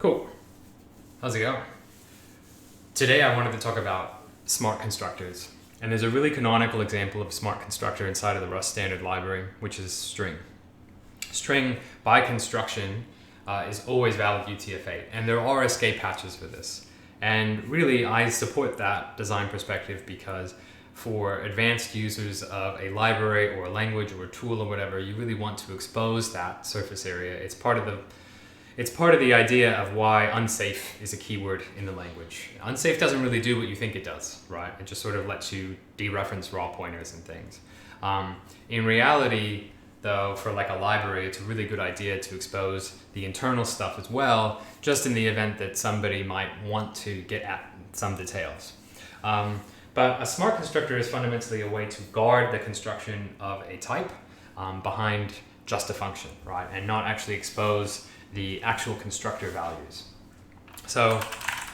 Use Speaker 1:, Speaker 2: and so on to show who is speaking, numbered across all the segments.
Speaker 1: Cool. How's it going? Today I wanted to talk about smart constructors. And there's a really canonical example of a smart constructor inside of the Rust standard library, which is string. String, by construction, is always valid UTF-8. And there are escape hatches for this. And really, I support that design perspective because for advanced users of a library or a language or a tool or whatever, you really want to expose that surface area. It's part of the idea of why unsafe is a keyword in the language. Unsafe doesn't really do what you think it does, right? It just sort of lets you dereference raw pointers and things. In reality, though, for like a library, it's a really good idea to expose the internal stuff as well, just in the event that somebody might want to get at some details. But a smart constructor is fundamentally a way to guard the construction of a type behind just a function, right? And not actually expose the actual constructor values. So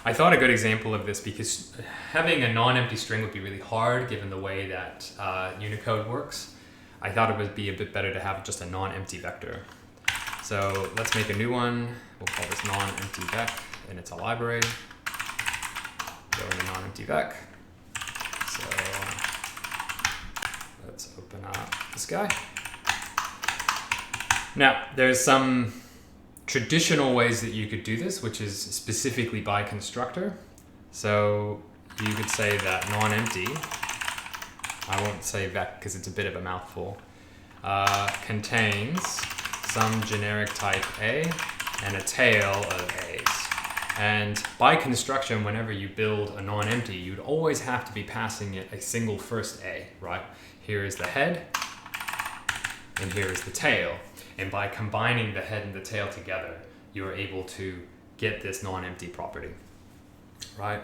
Speaker 1: I thought a good example of this, because having a non-empty string would be really hard given the way that Unicode works. I thought it would be a bit better to have just a non-empty vector. So let's make a new one. We'll call this non-empty vec, and it's a library. Go into non-empty vec. So let's open up this guy. Now, there's some traditional ways that you could do this, which is specifically by constructor. So you could say that non-empty, I won't say vec because it's a bit of a mouthful, contains some generic type A and a tail of A's. And by construction, whenever you build a non-empty, you'd always have to be passing it a single first A, right? Here is the head, and here is the tail. And by combining the head and the tail together, you're able to get this non-empty property, right?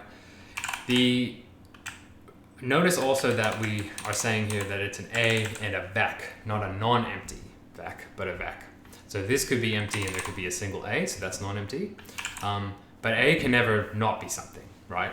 Speaker 1: Notice also that we are saying here that it's an A and a vec, not a non-empty vec, but a vec. So this could be empty and there could be a single A, so that's non-empty. But A can never not be something, right?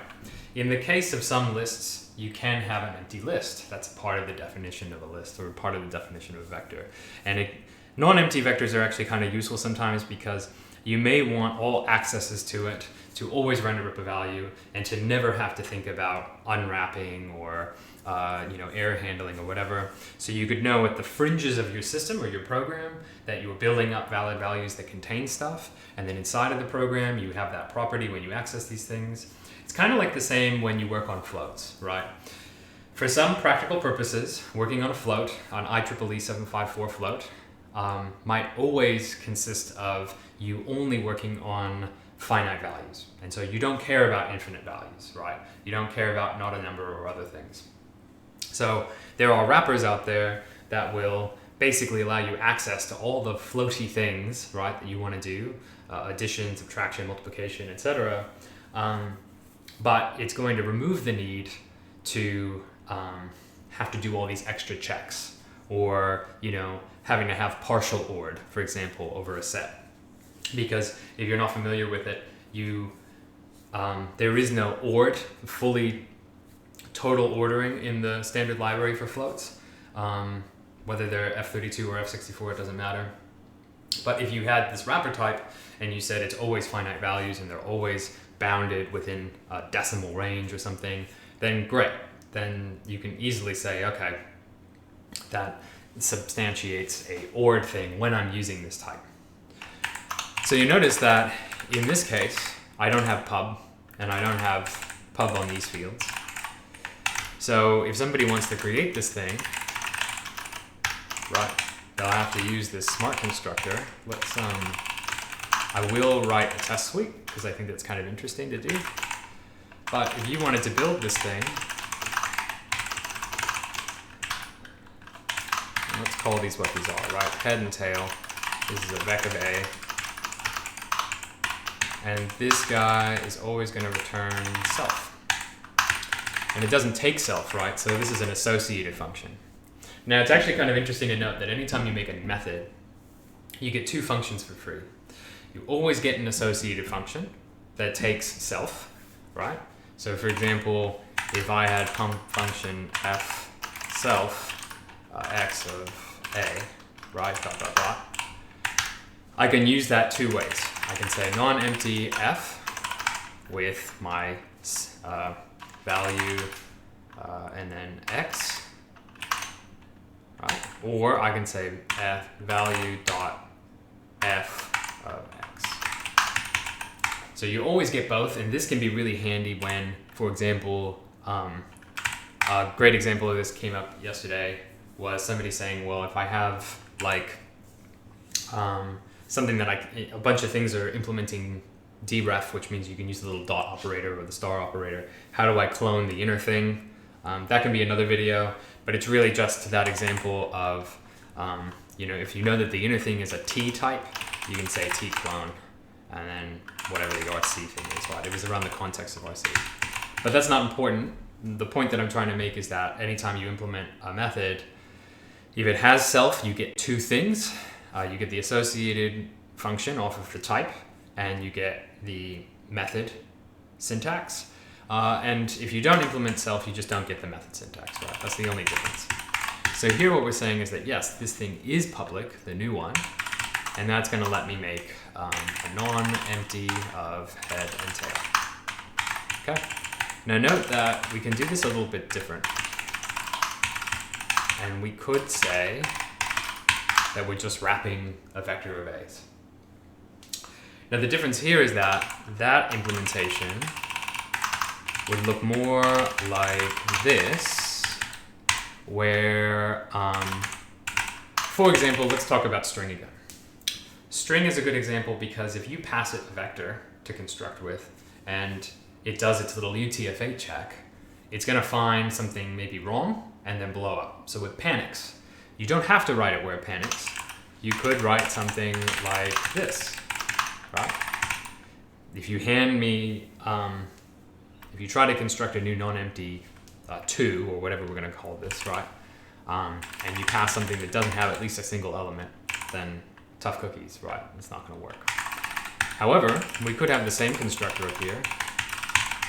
Speaker 1: In the case of some lists, you can have an empty list. That's part of the definition of a list, or part of the definition of a vector. And non-empty vectors are actually kind of useful sometimes because you may want all accesses to it to always render up a value and to never have to think about unwrapping or error handling or whatever. So you could know at the fringes of your system or your program that you are building up valid values that contain stuff, and then inside of the program you have that property when you access these things. It's kind of like the same when you work on floats, right? For some practical purposes, working on a float, on IEEE 754 float, might always consist of you only working on finite values. And so you don't care about infinite values, right? You don't care about not a number or other things. So there are wrappers out there that will basically allow you access to all the floaty things, right, that you want to do, addition, subtraction, multiplication, etc. But it's going to remove the need to have to do all these extra checks, or having to have partial ORed, for example, over a set. Because if you're not familiar with it, there is no ORed, fully total ordering in the standard library for floats. Whether they're F32 or F64, it doesn't matter. But if you had this wrapper type and you said it's always finite values and they're always bounded within a decimal range or something, then great. Then you can easily say, okay, that substantiates a ORed thing when I'm using this type. So you notice that in this case, I don't have pub, and I don't have pub on these fields. So if somebody wants to create this thing, right, they'll have to use this smart constructor. I will write a test suite because I think that's kind of interesting to do. But if you wanted to build this thing, let's call these what these are, right? Head and tail. This is a vec of A. And this guy is always going to return self. And it doesn't take self, right? So this is an associated function. Now, it's actually kind of interesting to note that anytime you make a method, you get two functions for free. You always get an associated function that takes self, right? So for example, if I had pump function f self x of a, right, dot, dot, dot, I can use that two ways. I can say non-empty f with my value and then x, right? Or I can say value dot f of x. So you always get both, and this can be really handy when, for example, a great example of this came up yesterday was somebody saying, well, if I have like something that a bunch of things are implementing deref, which means you can use the little dot operator or the star operator. How do I clone the inner thing? That can be another video, but it's really just that example of, if you know that the inner thing is a T type, you can say T clone, and then whatever the RC thing is, right? It was around the context of RC. But that's not important. The point that I'm trying to make is that anytime you implement a method, if it has self, you get two things. You get the associated function off of the type, and you get the method syntax. And if you don't implement self, you just don't get the method syntax, right? That's the only difference. So here what we're saying is that, yes, this thing is public, the new one, and that's going to let me make a non-empty of head and tail. Okay. Now note that we can do this a little bit different. And we could say that we're just wrapping a vector of A's. Now the difference here is that implementation would look more like this, where, for example, let's talk about string again. String is a good example because if you pass it a vector to construct with, and it does its little UTF-8 check, it's going to find something maybe wrong and then blow up. So it panics. You don't have to write it where it panics. You could write something like this, right? If you hand me, if you try to construct a new non-empty 2, or whatever we're going to call this, right? And you pass something that doesn't have at least a single element, then tough cookies, right? It's not going to work. However, we could have the same constructor up here.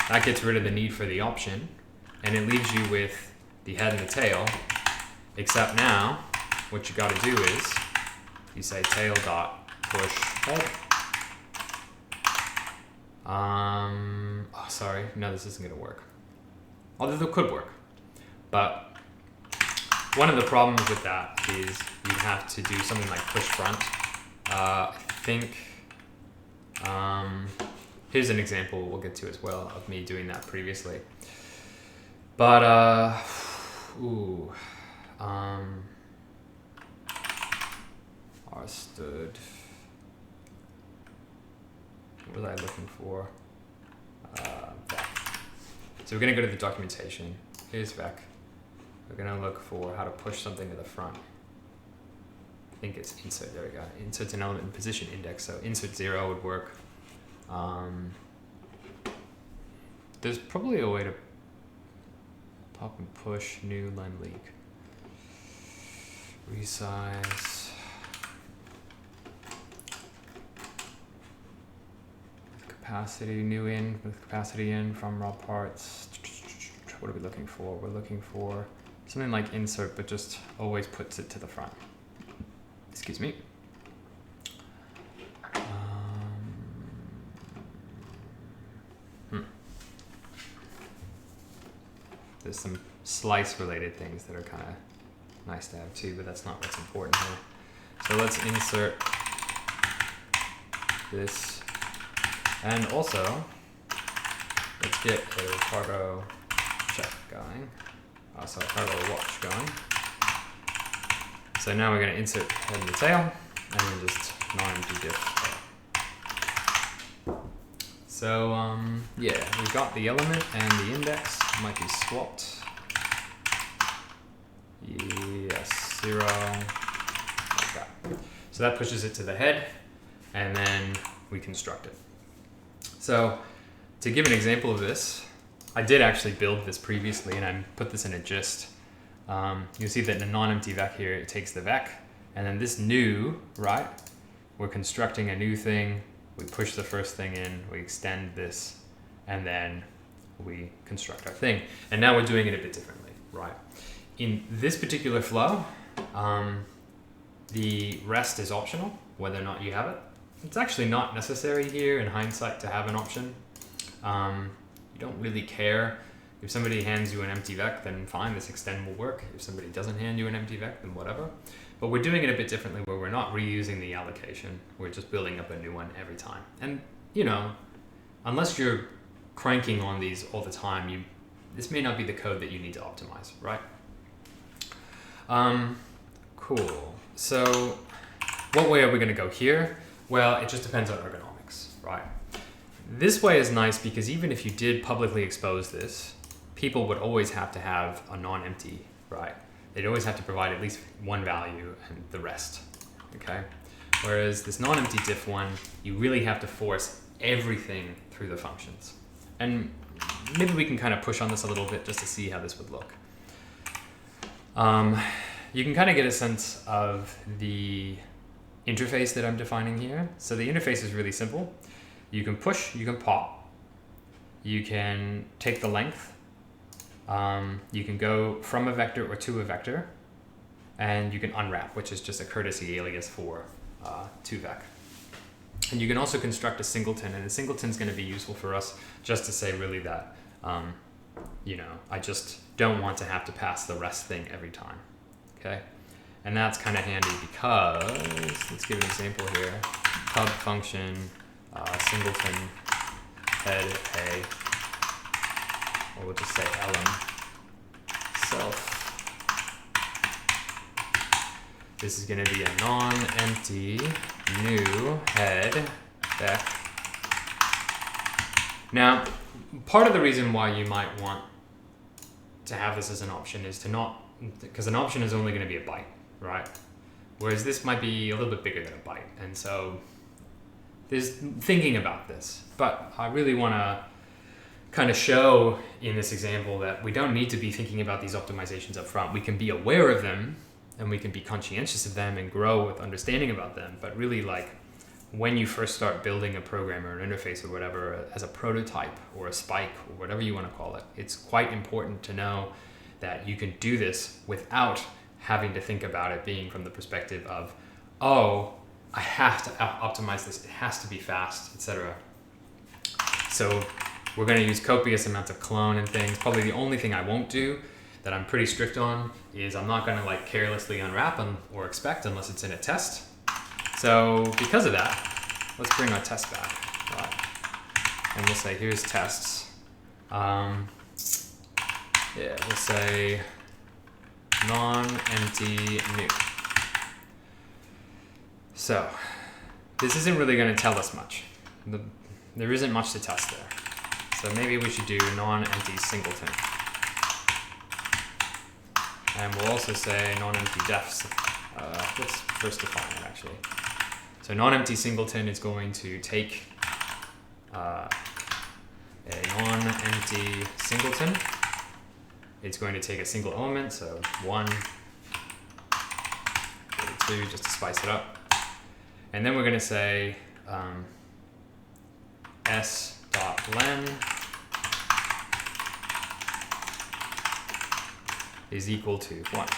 Speaker 1: That gets rid of the need for the option, and it leaves you with the head and the tail, except now, what you got to do is, you say tail dot push head. Oh, sorry, no, this isn't going to work. Although it could work. But one of the problems with that is you have to do something like push front. I think, here's an example we'll get to as well of me doing that previously. But, R stood, what was I looking for? Vec. So we're going to go to the documentation. Here's Vec. We're going to look for how to push something to the front. I think it's insert, there we go. Insert's an element in position index, so insert 0 would work. There's probably a way to pop and push new len leak. Resize. Capacity, new in, with capacity in from raw parts. What are we looking for? We're looking for something like insert, but just always puts it to the front. Excuse me. There's some slice related things that are kind of nice to have too, but that's not what's important here. So let's insert this. And also, let's get a cargo check going. Also, cargo watch going. So now we're going to insert head and the tail, and then just non-empty diff. So, yeah, we've got the element and the index might be swapped. Yes, 0, like that. So that pushes it to the head, and then we construct it. So to give an example of this, I did actually build this previously, and I put this in a gist. You'll see that in a non-empty vec here, it takes the vec, and then this new, right? We're constructing a new thing. We push the first thing in, we extend this, and then we construct our thing. And now we're doing it a bit differently, right? In this particular flow, the rest is optional, whether or not you have it. it's actually not necessary here in hindsight to have an option. You don't really care. If somebody hands you an empty vec, then fine, this extend will work. If somebody doesn't hand you an empty vec, then whatever. But we're doing it a bit differently where we're not reusing the allocation. We're just building up a new one every time. And, you know, unless you're cranking on these all the time, this may not be the code that you need to optimize, right? Cool. So what way are we going to go here? Well, it just depends on ergonomics, right? This way is nice because even if you did publicly expose this, people would always have to have a non-empty, right? They'd always have to provide at least one value and the rest, okay? Whereas this non-empty diff one, you really have to force everything through the functions. And maybe we can kind of push on this a little bit just to see how this would look. You can kind of get a sense of the interface that I'm defining here. So the interface is really simple. You can push, you can pop, you can take the length, you can go from a vector or to a vector, and you can unwrap, which is just a courtesy alias for toVec. And you can also construct a singleton, and a singleton is going to be useful for us just to say really that, you know, I just don't want to have to pass the rest thing every time, okay? And that's kind of handy because, let's give an example here, pub function, singleton, head a, or we'll just say elem, self. This is going to be a non-empty new head vec. Now, part of the reason why you might want to have this as an option is to not, because an option is only going to be a byte, right? Whereas this might be a little bit bigger than a byte. And so there's thinking about this, but I really want to kind of show in this example that we don't need to be thinking about these optimizations up front. We can be aware of them and we can be conscientious of them and grow with understanding about them. But really, like, when you first start building a program or an interface or whatever as a prototype or a spike or whatever you want to call it, it's quite important to know that you can do this without having to think about it being from the perspective of, oh, I have to optimize this, it has to be fast, etc. So we're going to use copious amounts of clone and things. Probably the only thing I won't do that I'm pretty strict on is I'm not going to like carelessly unwrap or expect unless it's in a test. So because of that, let's bring our test back. Right. And we'll say here's tests. Yeah, we'll say non-empty new. So this isn't really going to tell us much. There isn't much to test there. So maybe we should do non-empty singleton. And we'll also say non-empty defs. Let's first define it actually. So non-empty singleton is going to take a non-empty singleton. It's going to take a single element, so 1, 2, just to spice it up. And then we're going to say s.len is equal to 1.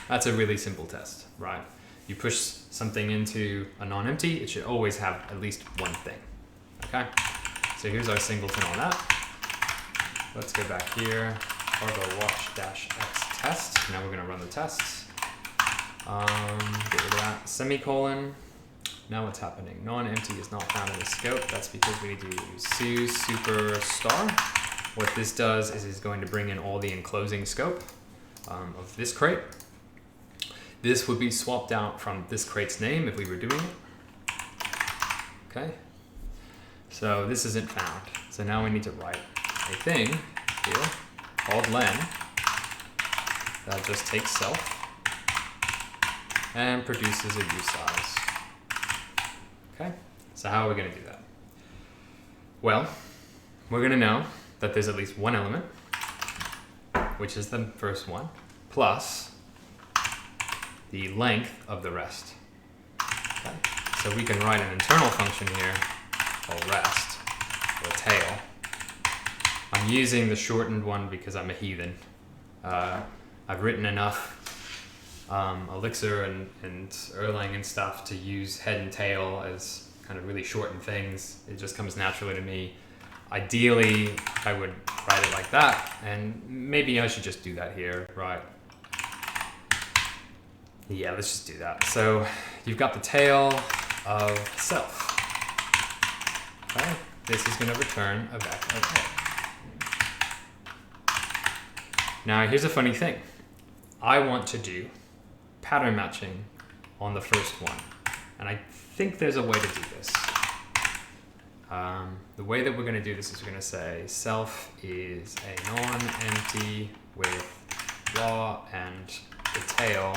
Speaker 1: That's a really simple test, right? You push something into a non-empty, it should always have at least one thing, okay? So here's our singleton on that. Let's go back here, cargo watch -x test. Now we're gonna run the tests. Get rid of that, semicolon. Now what's happening? Non-empty is not found in the scope. That's because we need to use super star. What this does is it's going to bring in all the enclosing scope of this crate. This would be swapped out from this crate's name if we were doing it. Okay. So this isn't found. So now we need to write a thing here called len that just takes self and produces a usize. Okay. So how are we going to do that? Well, we're going to know that there's at least one element, which is the first one, plus the length of the rest. Okay. So we can write an internal function here called rest, or tail. I'm using the shortened one because I'm a heathen. I've written enough Elixir and Erlang and stuff to use head and tail as kind of really shortened things. It just comes naturally to me. Ideally, I would write it like that, and maybe I should just do that here, right? Yeah, let's just do that. So you've got the tail of self. Okay, this is going to return a vec of A. Now here's a funny thing. I want to do pattern matching on the first one, and I think there's a way to do this. The way that we're going to do this is we're going to say self is a non-empty with raw and the tail,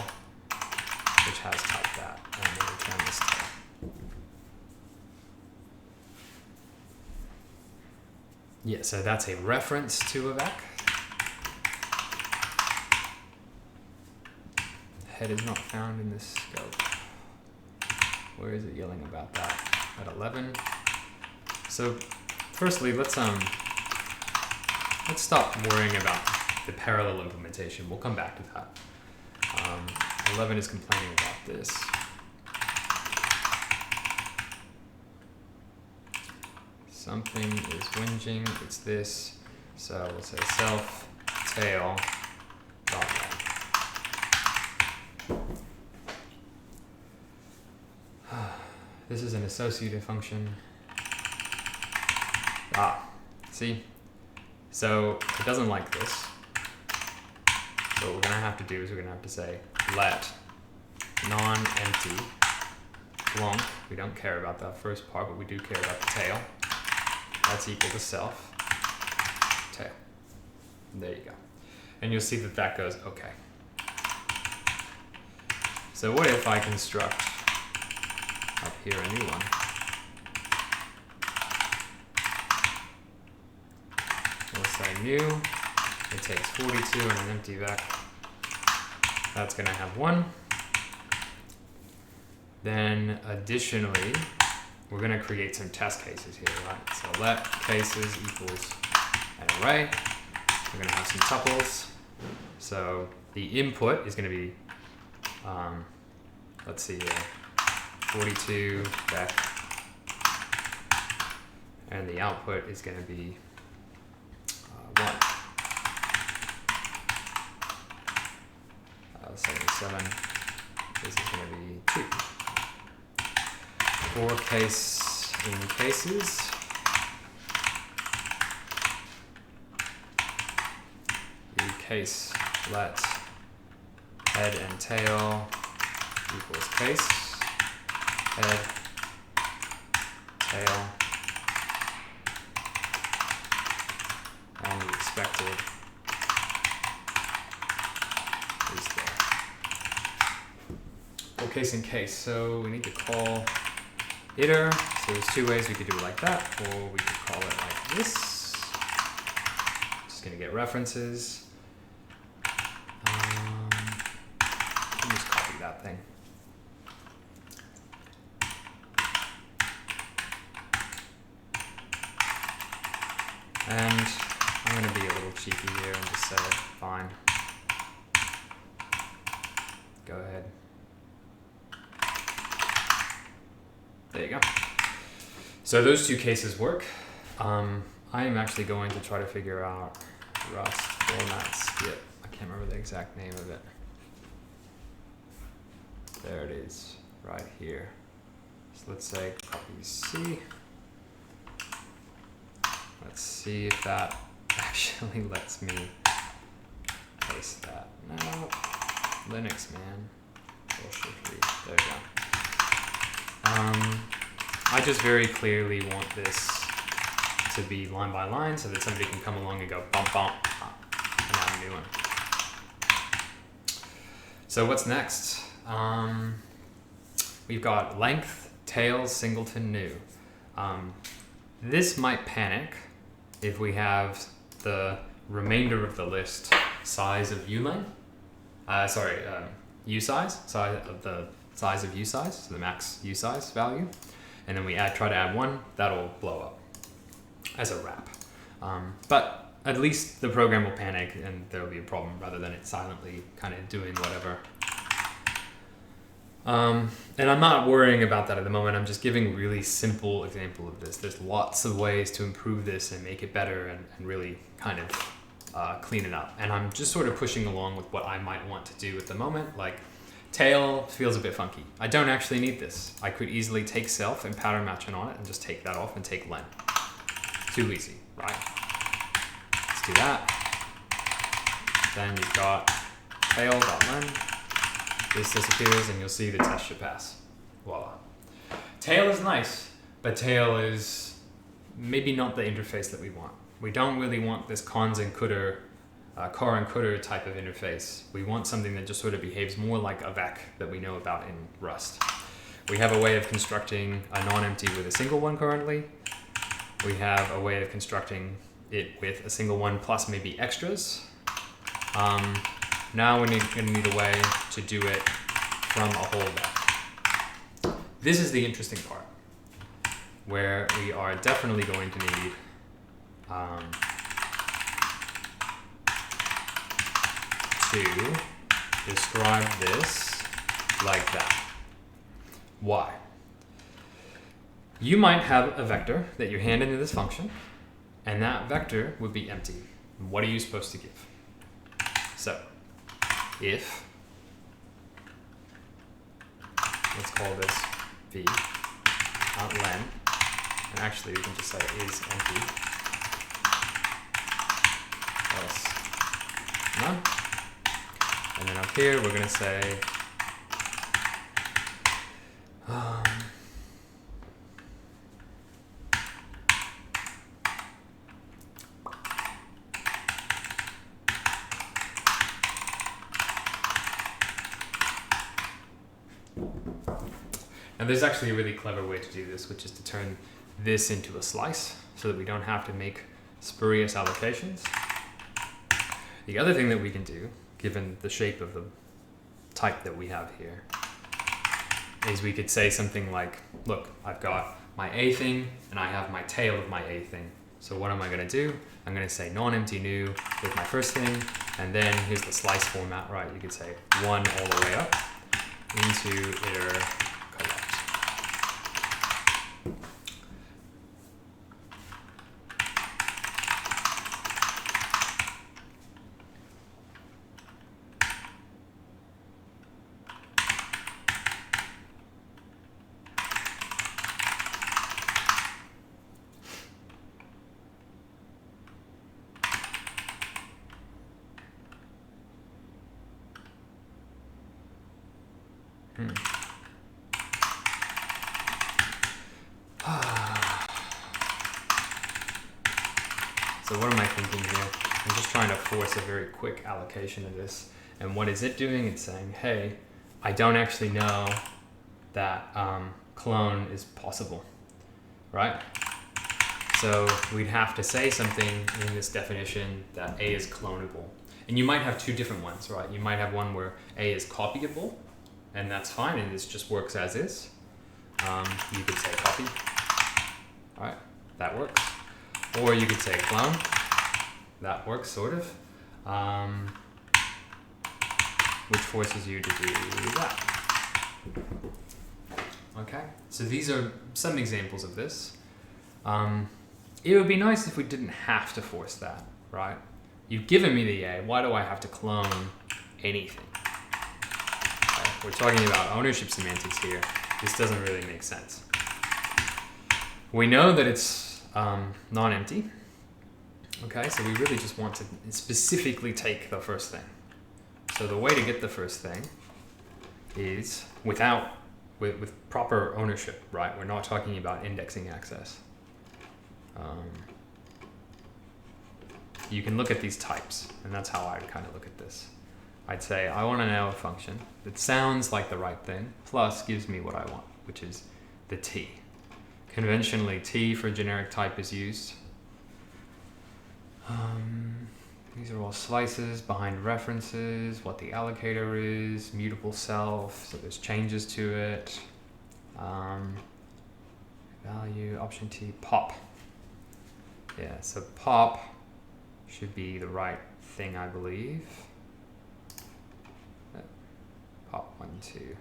Speaker 1: which has type that, and we'll return this tail. Yeah, so that's a reference to a vec. Head is not found in this scope. Where is it yelling about that? At 11. So firstly, let's stop worrying about the parallel implementation. We'll come back to that. 11 is complaining about this. Something is whinging. It's this. So we'll say self tail dot length. This is an associative function. See? So it doesn't like this. So what we're going to have to do is we're going to have to say let non-empty long. We don't care about that first part, but we do care about the tail. That's equal to self tail. There you go. And you'll see that that goes okay. So what if I construct up here a new one? We'll say new. It takes 42 and an empty vec. That's going to have 1. Then additionally, we're going to create some test cases here, right? So let cases equals an array. We're going to have some tuples. So the input is going to be, let's see here, 42 vec. And the output is going to be 1. 77. This is going to be 2. For case in cases. The case let head and tail equals case. Head, tail, and the expected is there. For case in case, so we need to call iter. So there's 2 ways we could do it like that, or we could call it like this. Just gonna get references. Let me just copy that thing. And I'm gonna be a little cheeky here and just set it fine. Go ahead. There you go. So those 2 cases work. I am actually going to try to figure out Rust format skip. I can't remember the exact name of it. There it is, right here. So let's say copy C. Let's see if that actually lets me paste that. No, Linux, man. There you go. I just very clearly want this to be line by line so that somebody can come along and go bump bump and add a new one. So what's next? We've got length, tail, singleton, new. This might panic if we have the remainder of the list size of uline. Usize, size of the size of usize, so the max usize value, and then we try to add 1, that'll blow up as a wrap. But at least the program will panic and there'll be a problem rather than it silently kind of doing whatever And I'm not worrying about that at the moment. I'm just giving a really simple example of this. There's lots of ways to improve this and make it better and really kind of clean it up. And I'm just sort of pushing along with what I might want to do at the moment. Like tail feels a bit funky. I don't actually need this. I could easily take self and pattern match it on it and just take that off and take len. Too easy, right? Let's do that. Then you've got tail.len. This disappears and you'll see the test should pass. Voila. Tail is nice, but tail is maybe not the interface that we want. We don't really want this cons and car and cdr type of interface. We want something that just sort of behaves more like a vec that we know about in Rust. We have a way of constructing a non-empty with a single one currently. We have a way of constructing it with a single one plus maybe extras. Now we're going to need a way to do it from a whole vec. This is the interesting part, where we are definitely going to need to describe this like that. Why? You might have a vector that you hand into this function, and that vector would be empty. What are you supposed to give? So, if, let's call this v len, and actually we can just say is empty, else none. And then up here we're going to say and there's actually a really clever way to do this, which is to turn this into a slice so that we don't have to make spurious allocations. The other thing that we can do, given the shape of the type that we have here, is we could say something like, look, I've got my A thing and I have my tail of my A thing. So what am I going to do? I'm going to say non-empty new with my first thing, and then here's the slice format, right? You could say 1 all the way up into iter collect. So what am I thinking here? I'm just trying to force a very quick allocation of this. And what is it doing? It's saying, hey, I don't actually know that clone is possible, right? So we'd have to say something in this definition that A is clonable. And you might have two different ones, right? You might have one where A is copyable, and that's fine, and this just works as is. You could say copy. All right, that works. Or you could say clone. That works, sort of. Which forces you to do that. Okay, so these are some examples of this. It would be nice if we didn't have to force that, right? You've given me the A, why do I have to clone anything? Okay, we're talking about ownership semantics here. This doesn't really make sense. We know that it's non-empty. Okay, so we really just want to specifically take the first thing. So the way to get the first thing is with proper ownership, right? We're not talking about indexing access. You can look at these types, and that's how I'd kind of look at this. I'd say, I want to know a function that sounds like the right thing, plus gives me what I want, which is the T. Conventionally, T for generic type is used. These are all slices, behind references, what the allocator is, mutable self, so there's changes to it. Value, option T, pop. Yeah, so pop should be the right thing, I believe. Pop 1, 2.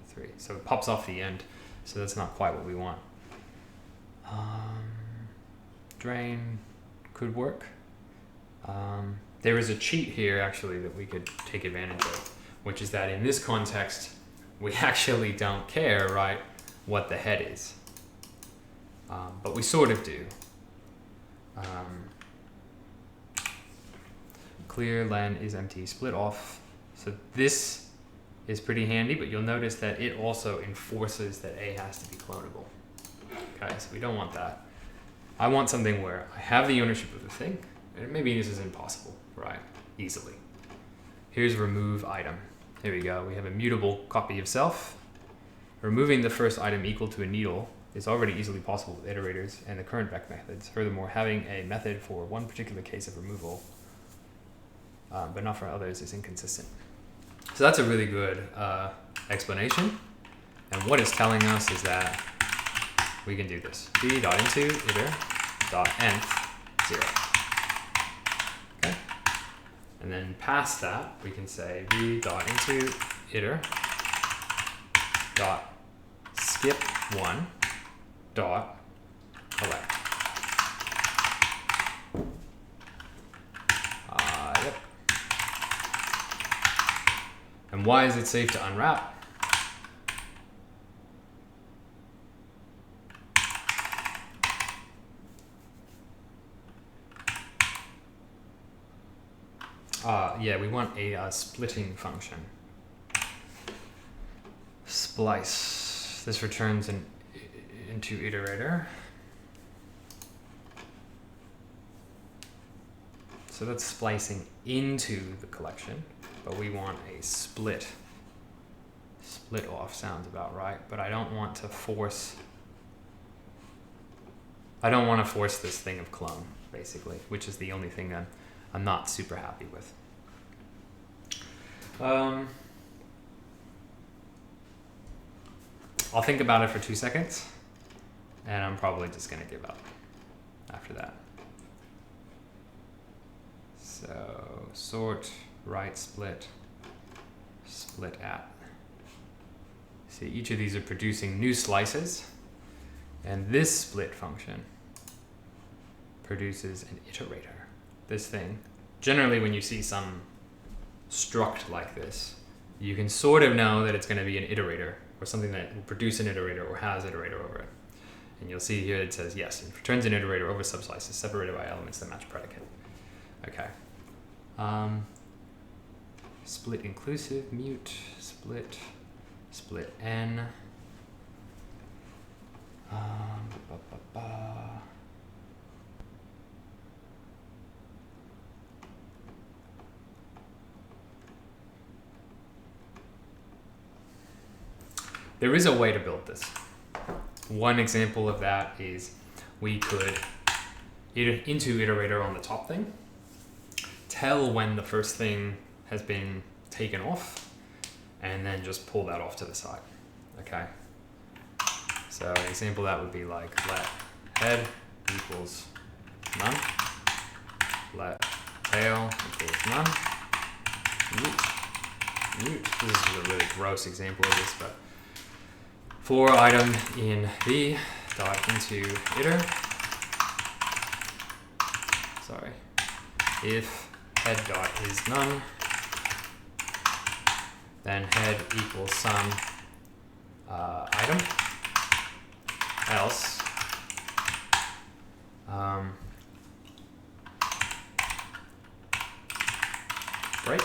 Speaker 1: 3. So it pops off the end, so that's not quite what we want. Drain could work. There is a cheat here actually that we could take advantage of, which is that in this context, we actually don't care, right, what the head is. But we sort of do. Clear len is empty, split off. So this is pretty handy, but you'll notice that it also enforces that A has to be clonable. Okay, so we don't want that. I want something where I have the ownership of the thing, and maybe this is impossible, right? Easily. Here's remove item. Here we go. We have a mutable copy of self. Removing the first item equal to a needle is already easily possible with iterators and the current vec methods. Furthermore, having a method for one particular case of removal, but not for others, is inconsistent. So that's a really good explanation. And what it's telling us is that we can do this. v.into iter dot nth 0. Okay. And then past that, we can say v.into iter dot skip 1 dot collect. Yep. And why is it safe to unwrap? Yeah, we want a splitting function. Splice. This returns an into iterator. So that's splicing into the collection, but we want a split. Split off sounds about right, but I don't want to force this thing of clone, basically, which is the only thing that I'm not super happy with. I'll think about it for 2 seconds, and I'm probably just going to give up after that. So sort, right split, split at. See, each of these are producing new slices, and this split function produces an iterator. This thing, generally when you see some struct like this, you can sort of know that it's going to be an iterator, or something that will produce an iterator or has iterator over it. And you'll see here it says, yes, it returns an iterator over subslices separated by elements that match predicate. Okay. Split inclusive, mute, split, split n. There is a way to build this. One example of that is we could into iterator on the top thing, tell when the first thing has been taken off, and then just pull that off to the side. Okay. So an example of that would be like let head equals none, let tail equals none, mute. This is a really gross example of this, but for item in v dot into iter, sorry, if head dot is none, then head equals some item, else break.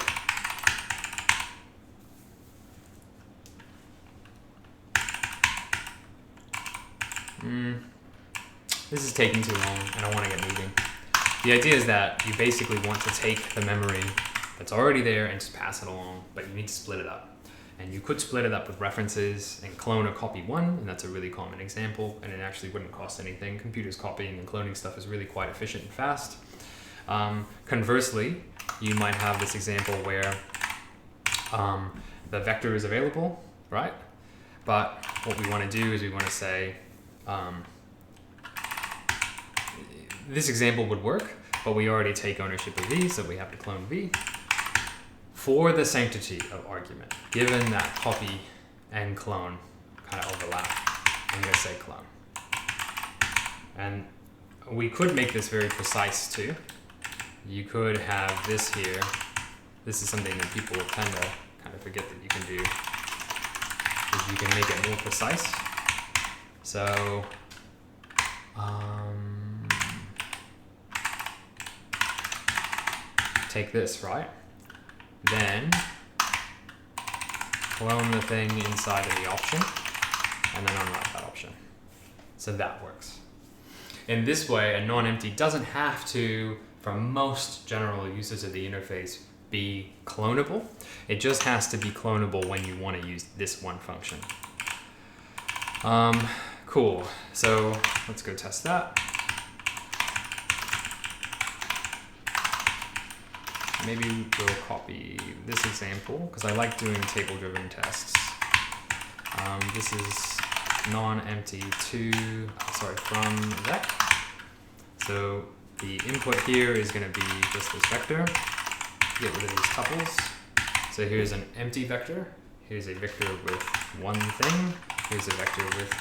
Speaker 1: This is taking too long, and I want to get moving. The idea is that you basically want to take the memory that's already there and just pass it along, but you need to split it up. And you could split it up with references and clone or copy one, and that's a really common example, and it actually wouldn't cost anything. Computers copying and cloning stuff is really quite efficient and fast. Conversely, you might have this example where the vector is available, right? But what we want to do is we want to say, this example would work, but we already take ownership of v, so we have to clone v. For the sanctity of argument, given that copy and clone kind of overlap. I'm going to say clone. And we could make this very precise too. You could have this here. This is something that people tend to kind of forget that you can do. Is you can make it more precise. So, take this, right? Then clone the thing inside of the option, and then unwrap that option. So that works. In this way, a non-empty doesn't have to, for most general uses of the interface, be clonable. It just has to be clonable when you want to use this one function. Cool. So let's go test that. Maybe we'll copy this example because I like doing table-driven tests. This is non-empty from vec. So the input here is going to be just this vector. Get rid of these tuples. So here's an empty vector. Here's a vector with one thing. Here's a vector with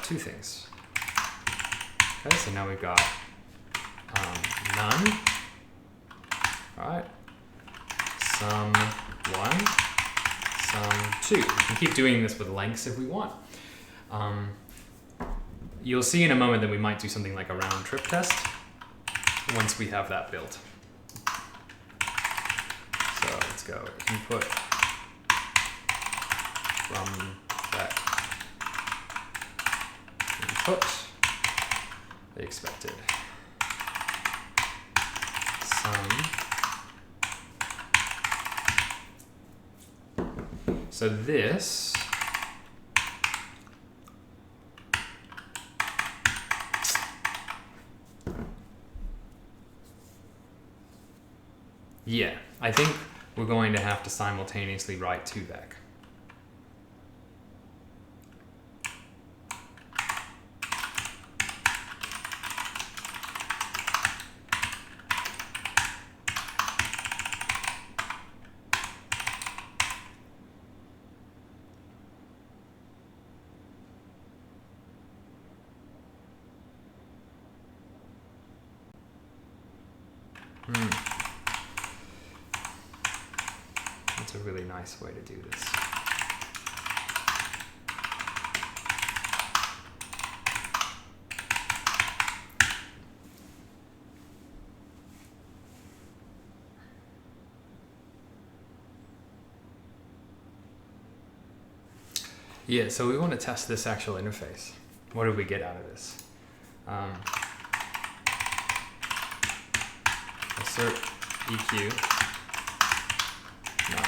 Speaker 1: two things. Okay, so now we've got none. All right. Sum 1, sum 2. We can keep doing this with lengths if we want. You'll see in a moment that we might do something like a round trip test once we have that built. So let's go input from that input, the expected sum. So this yeah, I think we're going to have to simultaneously write to vec. That's a really nice way to do this. Yeah, so we want to test this actual interface. What did we get out of this? Assert EQ. No.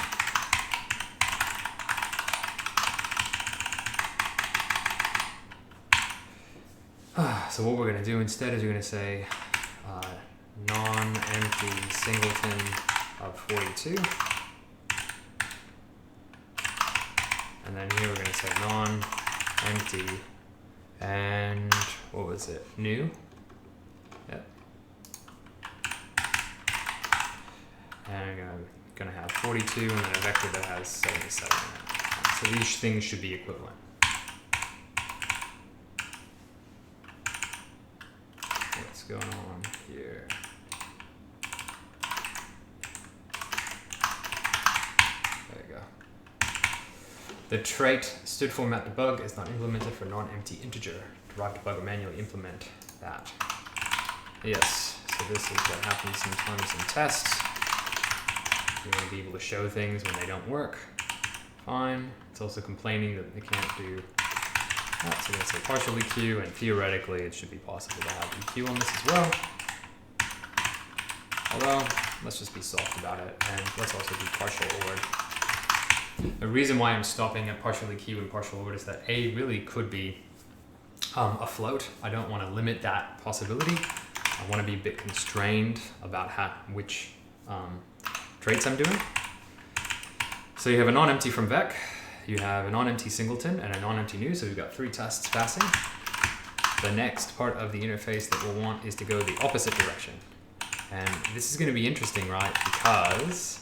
Speaker 1: So what we're going to do instead is we're going to say non-empty singleton of 42. And then here we're going to say non-empty and what was it? New. Yep. And I'm going to have 42 and then a vector that has 77 in it. So these things should be equivalent. What's going on here? There you go. The trait stood format debug is not implemented for non-empty integer. Derive debug or manually implement that. Yes, so this is what happens sometimes in tests. You're going to be able to show things when they don't work. Fine. It's also complaining that they can't do that. So we're going to say partial EQ, and theoretically it should be possible to have EQ on this as well. Although, let's just be soft about it, and let's also do partial OR. The reason why I'm stopping at partial EQ and partial OR is that A really could be a float. I don't want to limit that possibility. I want to be a bit constrained about which traits I'm doing. So you have a non-empty from vec, you have a non-empty singleton, and a non-empty new, so we've got 3 tests passing. The next part of the interface that we'll want is to go the opposite direction. And this is going to be interesting, right? Because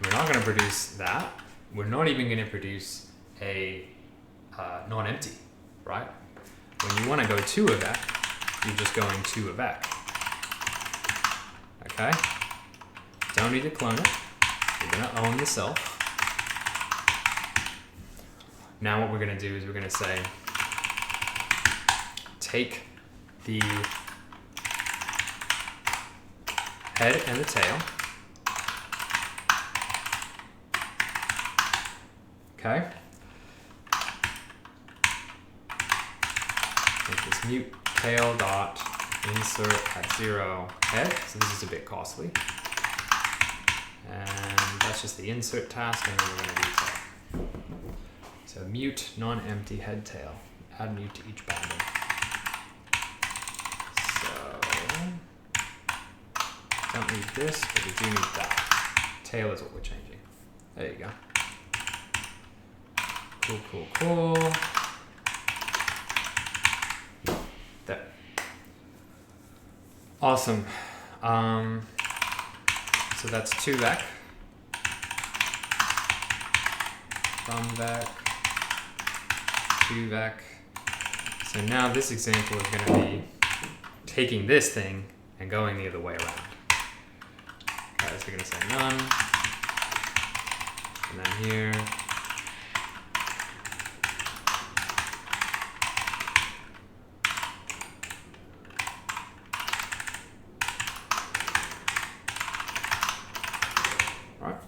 Speaker 1: we're not going to produce that. We're not even going to produce a non-empty, right? When you want to go to a vec, you're just going to a vec. Okay? Don't need to clone it. You're going to own the self. Now what we're going to do is we're going to say, take the head and the tail. Okay? Make this mute tail dot insert at 0 head. So this is a bit costly. And that's just the insert task, and then we're going to do tail. So mute non-empty head tail. Add mute to each binding. So don't need this, but we do need that. Tail is what we're changing. There you go. Cool, cool, cool. There. Awesome. So that's 2vec. From vec. 2vec. So now this example is going to be taking this thing and going the other way around. Okay, so we're going to say none. And then here. Right.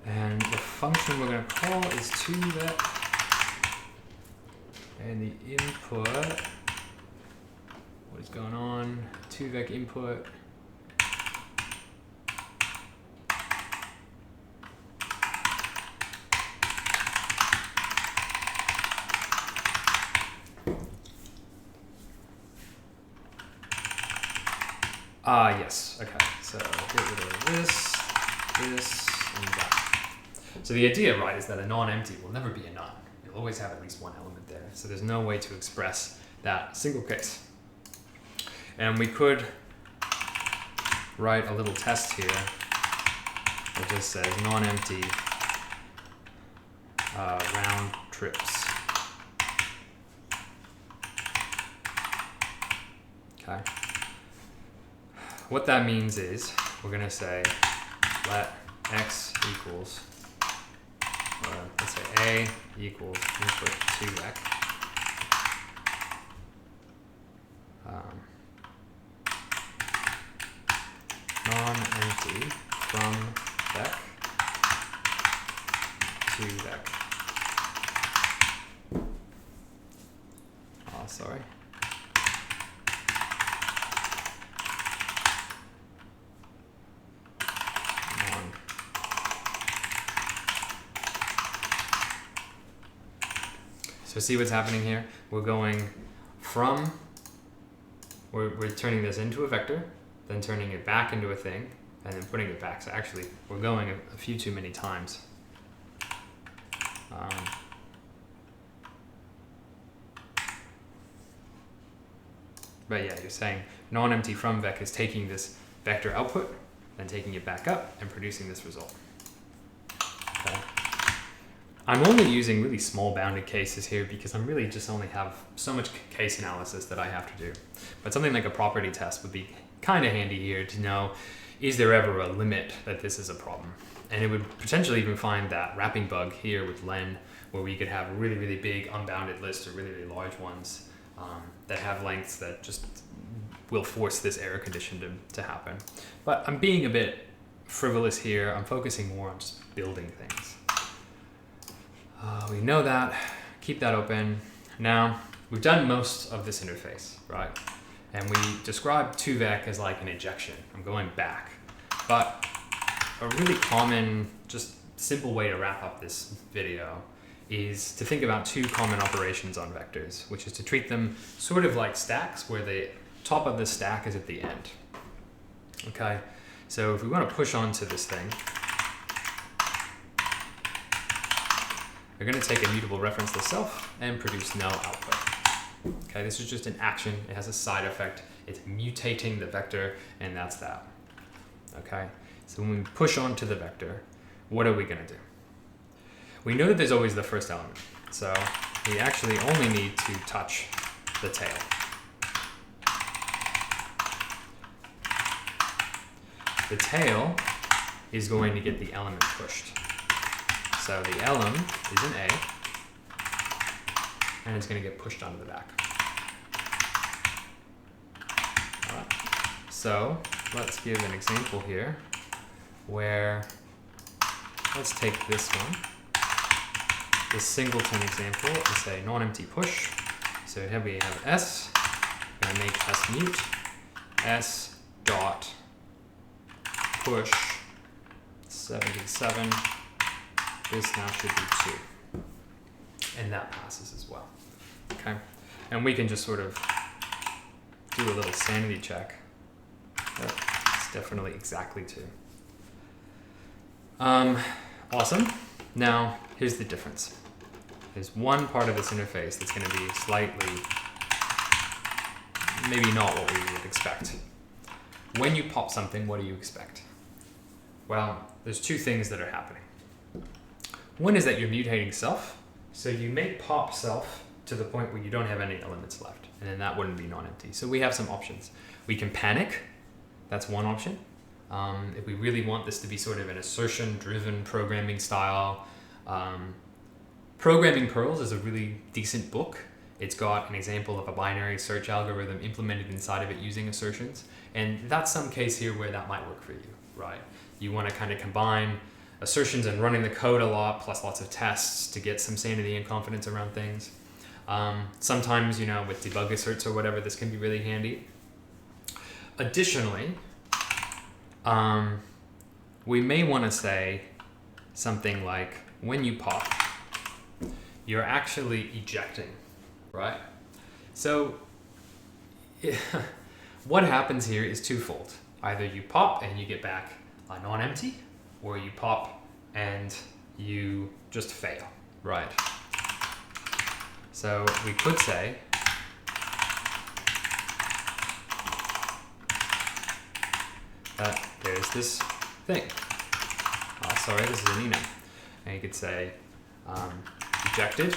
Speaker 1: And the function we're going to call is 2vec. And the input, what is going on? 2vec input. Yes, okay, so get rid of this, and that. So the idea, right, is that a non-empty will never be a none. You'll always have at least one element there. So there's no way to express that single case. And we could write a little test here that just says non-empty round trips. Okay. What that means is we're going to say let x equals, let's say a equals input 2vec. Non-empty from vec to vec. Oh, sorry. So see what's happening here? We're going from, we're turning this into a vector, then turning it back into a thing, and then putting it back. So actually, we're going a few too many times. But yeah, you're saying non-empty from vec is taking this vector output, then taking it back up and producing this result. Okay. I'm only using really small bounded cases here because I'm really just only have so much case analysis that I have to do. But something like a property test would be kind of handy here to know, is there ever a limit that this is a problem? And it would potentially even find that wrapping bug here with len, where we could have a really, really big unbounded list or really, really large ones that have lengths that just will force this error condition to happen. But I'm being a bit frivolous here. I'm focusing more on just building things. We know that, keep that open. Now, we've done most of this interface, right? And we describe 2vec as like an injection. I'm going back. But a really common, just simple way to wrap up this video is to think about two common operations on vectors, which is to treat them sort of like stacks, where the top of the stack is at the end. Okay, so if we want to push onto this thing, we're going to take a mutable reference to self and produce no output. Okay, this is just an action. It has a side effect. It's mutating the vector, and that's that. Okay, so when we push onto the vector, what are we going to do? we know that there's always the first element. So we actually only need to touch the tail. The tail is going to get the element pushed. So the elem is an A, and it's going to get pushed onto the back. All right. So let's give an example here where, let's take this one, this singleton example, and say non-empty push. So here we have S, I'm going to make S mute, S dot push 77. This now should be 2. And that passes as well. Okay. And we can just sort of do a little sanity check. It's definitely exactly 2. Awesome. Now, here's the difference. There's one part of this interface that's going to be slightly, maybe not what we would expect. When you pop something, what do you expect? Well, there's 2 things that are happening. One is that you're mutating self. So you make pop self to the point where you don't have any elements left. And then that wouldn't be non-empty. So we have some options. We can panic. That's one option. If we really want this to be sort of an assertion-driven programming style. Programming Pearls is a really decent book. It's got an example of a binary search algorithm implemented inside of it using assertions. And that's some case here where that might work for you, right? You want to kind of combine assertions and running the code a lot, plus lots of tests to get some sanity and confidence around things. Sometimes, with debug asserts or whatever, this can be really handy. Additionally, we may want to say something like, when you pop, you're actually ejecting, right? So what happens here is twofold. Either you pop and you get back a non-empty, or you pop and you just fail, right? So we could say that there's this thing. Oh, sorry, this is an enum. And you could say ejected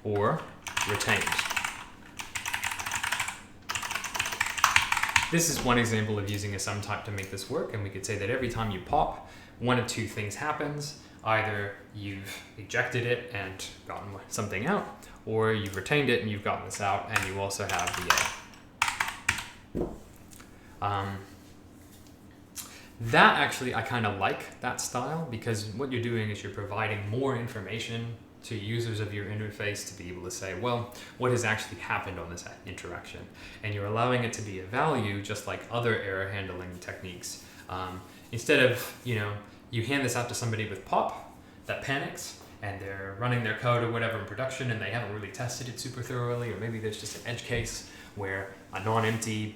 Speaker 1: or retained. This is one example of using a sum type to make this work, and we could say that every time you pop, one of 2 things happens. Either you've ejected it and gotten something out, or you've retained it and you've gotten this out, and you also have the A. That actually, I kind of like that style, because what you're doing is you're providing more information to users of your interface to be able to say, well, what has actually happened on this interaction? And you're allowing it to be a value, just like other error handling techniques. Instead of, you hand this out to somebody with pop that panics and they're running their code or whatever in production and they haven't really tested it super thoroughly, or maybe there's just an edge case where a non-empty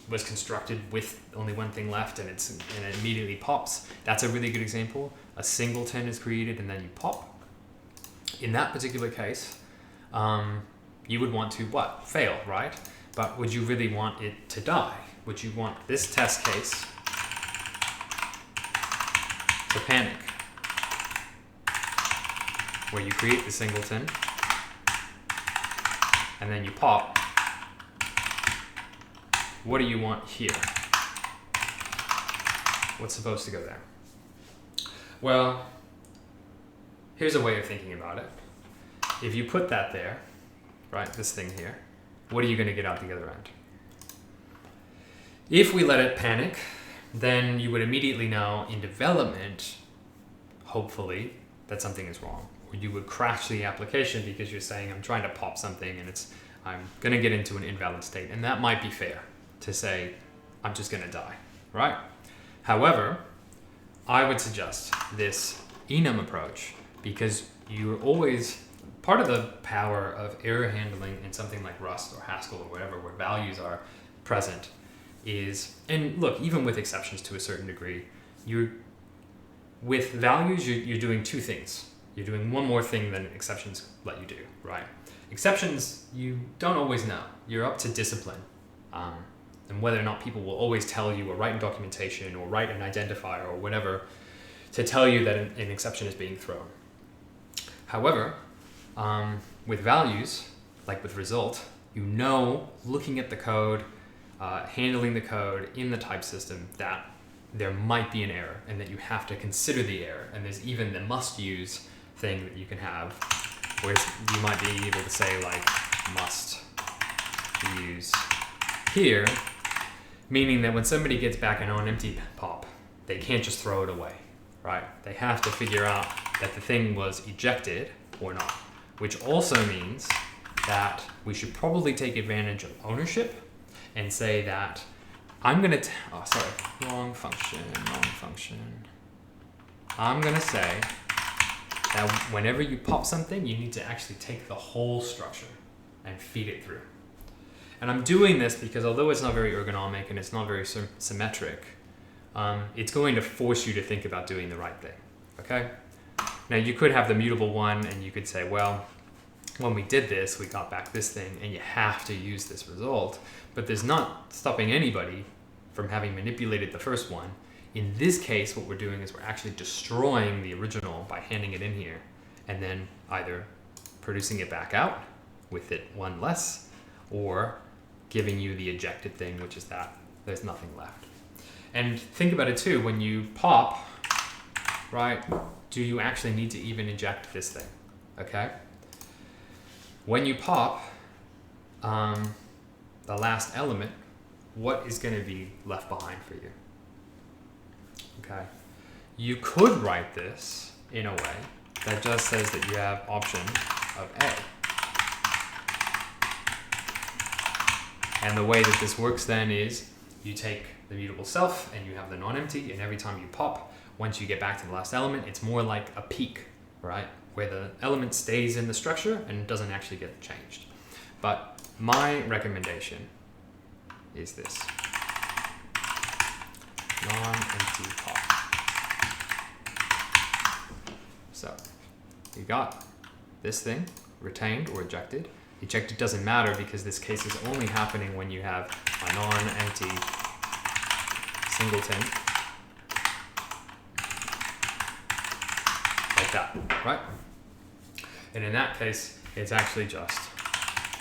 Speaker 1: was constructed with only one thing left and it immediately pops. That's a really good example. A singleton is created and then you pop. In that particular case, you would want to what? Fail, right? But would you really want it to die? Would you want this test case to panic, where you create the singleton and then you pop? What do you want here? What's supposed to go there? Well, here's a way of thinking about it. If you put that there, right, this thing here, what are you going to get out the other end? If we let it panic, then you would immediately know in development, hopefully, that something is wrong. Or you would crash the application because you're saying, I'm trying to pop something and I'm going to get into an invalid state. And that might be fair to say, I'm just going to die, right? However, I would suggest this enum approach, because you're always, part of the power of error handling in something like Rust or Haskell or whatever, where values are present, is, and look, even with exceptions to a certain degree, with values, you're doing 2 things. You're doing one more thing than exceptions let you do, right? Exceptions, you don't always know. You're up to discipline. and whether or not people will always tell you or write in documentation or write an identifier or whatever to tell you that an exception is being thrown. However, with values, like with result, you know, looking at the code, handling the code in the type system, that there might be an error and that you have to consider the error. And there's even the must use thing that you can have, where you might be able to say like must use here, meaning that when somebody gets back a non-empty pop, they can't just throw it away, right? They have to figure out that the thing was ejected or not, which also means that we should probably take advantage of ownership and say that I'm gonna, wrong function. I'm gonna say that whenever you pop something, you need to actually take the whole structure and feed it through. And I'm doing this because although it's not very ergonomic and it's not very symmetric, it's going to force you to think about doing the right thing, okay? Now you could have the mutable one and you could say, well, when we did this, we got back this thing and you have to use this result, but there's not stopping anybody from having manipulated the first one. In this case, what we're doing is we're actually destroying the original by handing it in here and then either producing it back out with it one less or giving you the ejected thing, which is that there's nothing left. And think about it too, when you pop, right, do you actually need to even eject this thing, okay? When you pop the last element, what is going to be left behind for you? Okay, you could write this in a way that just says that you have option of A. And the way that this works then is you take the mutable self and you have the non-empty, and every time you pop, once you get back to the last element, it's more like a peak, right? Where the element stays in the structure and doesn't actually get changed. But my recommendation is this. Non-empty pop. So you got this thing retained or ejected. Ejected doesn't matter because this case is only happening when you have a non-empty singleton like that, right? And in that case, it's actually just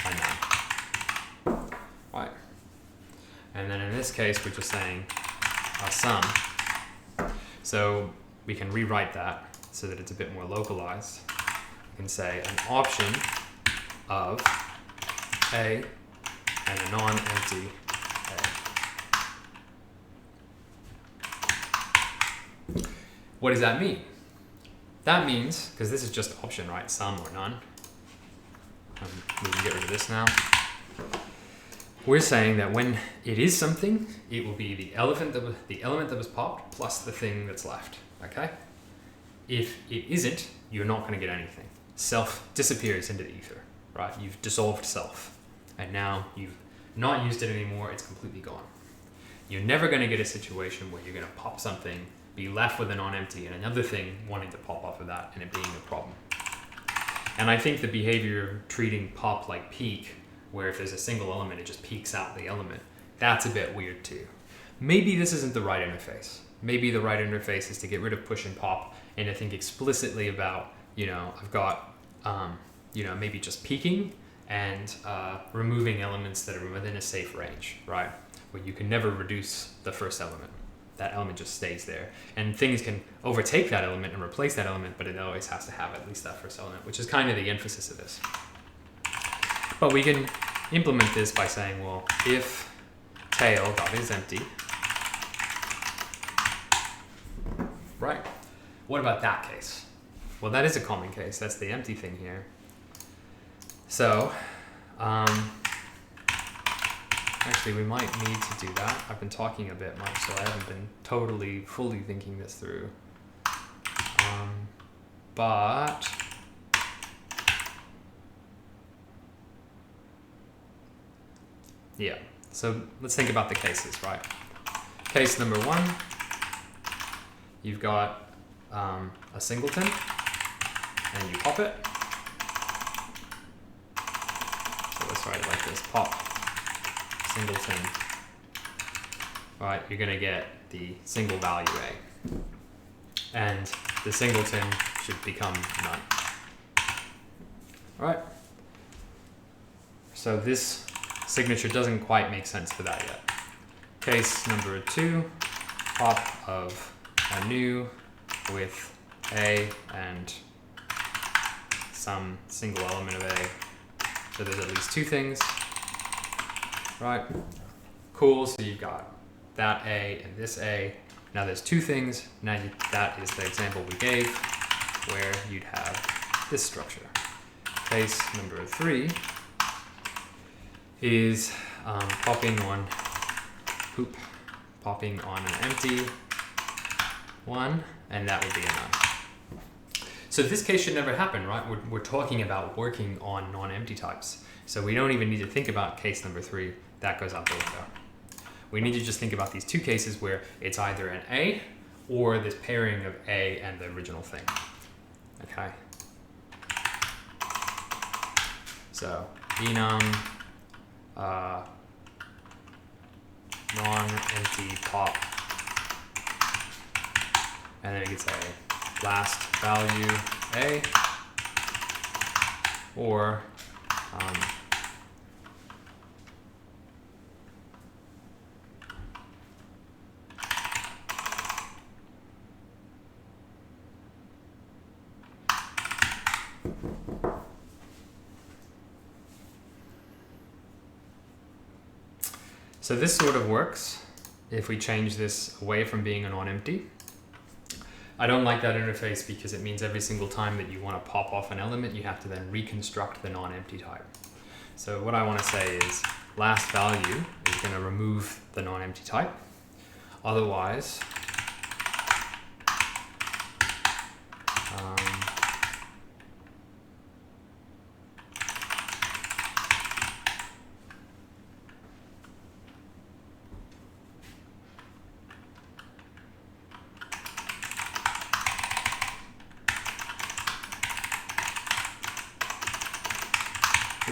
Speaker 1: a none, right? And then in this case, we're just saying a sum. So we can rewrite that so that it's a bit more localized. We can say an option of A and a non-empty A. What does that mean? That means, because this is just option, right? Sum or none. We can get rid of this now. We're saying that when it is something, it will be the element that was popped plus the thing that's left, okay? If it isn't, you're not going to get anything. Self disappears into the ether, right? You've dissolved self, and now you've not used it anymore, it's completely gone. You're never going to get a situation where you're going to pop something, be left with a non-empty, and another thing wanting to pop off of that, and it being a problem. And I think the behavior of treating pop like peak, where if there's a single element, it just peaks out the element, that's a bit weird too. Maybe this isn't the right interface. Maybe the right interface is to get rid of push and pop and to think explicitly about, I've got, maybe just peaking and removing elements that are within a safe range, right? Where you can never reduce the first element. That element just stays there. And things can overtake that element and replace that element, but it always has to have at least that first element, which is kind of the emphasis of this. But we can implement this by saying, well, if tail.isEmpty, right? What about that case? Well, that is a common case. That's the empty thing here. So, actually, we might need to do that. I've been talking a bit much, so I haven't been fully thinking this through. But yeah, so let's think about the cases, right? Case number one, you've got a singleton, and you pop it. So let's write it like this, pop singleton right, you're going to get the single value A. And the singleton should become none. All right. So this signature doesn't quite make sense for that yet. Case number 2, pop of a new with A and some single element of A. So there's at least 2 things. Right. Cool. So you've got that A and this A. Now there's 2 things. Now that is the example we gave where you'd have this structure. Case number 3 is popping on an empty one, and that would be a none. So this case should never happen, right? We're talking about working on non-empty types. So we don't even need to think about case number 3. That goes out the window. We need to just think about these 2 cases where it's either an A or this pairing of A and the original thing. Okay. So enum non-empty pop, and then we could say last value A, or so this sort of works if we change this away from being a non-empty. I don't like that interface because it means every single time that you want to pop off an element, you have to then reconstruct the non-empty type. So what I want to say is last value is going to remove the non-empty type. Otherwise,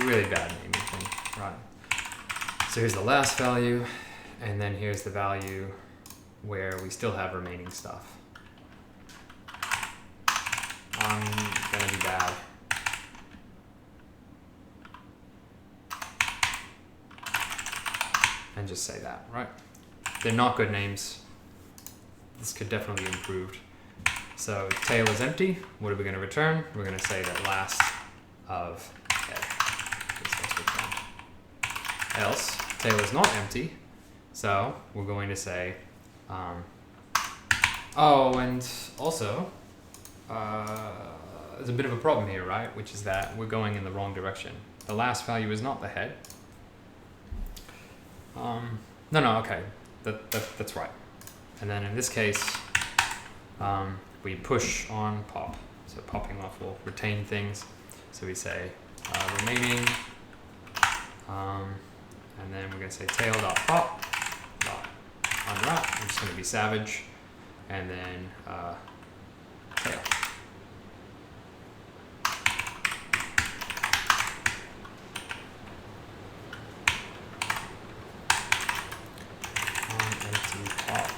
Speaker 1: really bad naming thing, right? So here's the last value, and then here's the value where we still have remaining stuff. I'm gonna be bad. And just say that, right? They're not good names. This could definitely be improved. So tail is empty. What are we gonna return? We're gonna say that last of else tail is not empty, so we're going to say oh, and also there's a bit of a problem here, right, which is that we're going in the wrong direction. The last value is not the head. No, okay, that's right. And then in this case we push on pop, so popping off will retain things, so we say remaining and then we're going to say tail.pop unwrap. I'm just going to be savage, and then tail. Empty pop.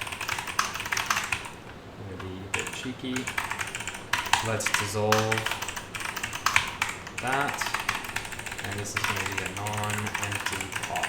Speaker 1: I'm going to be a bit cheeky. Let's dissolve that. And this is going to be a non-empty pop.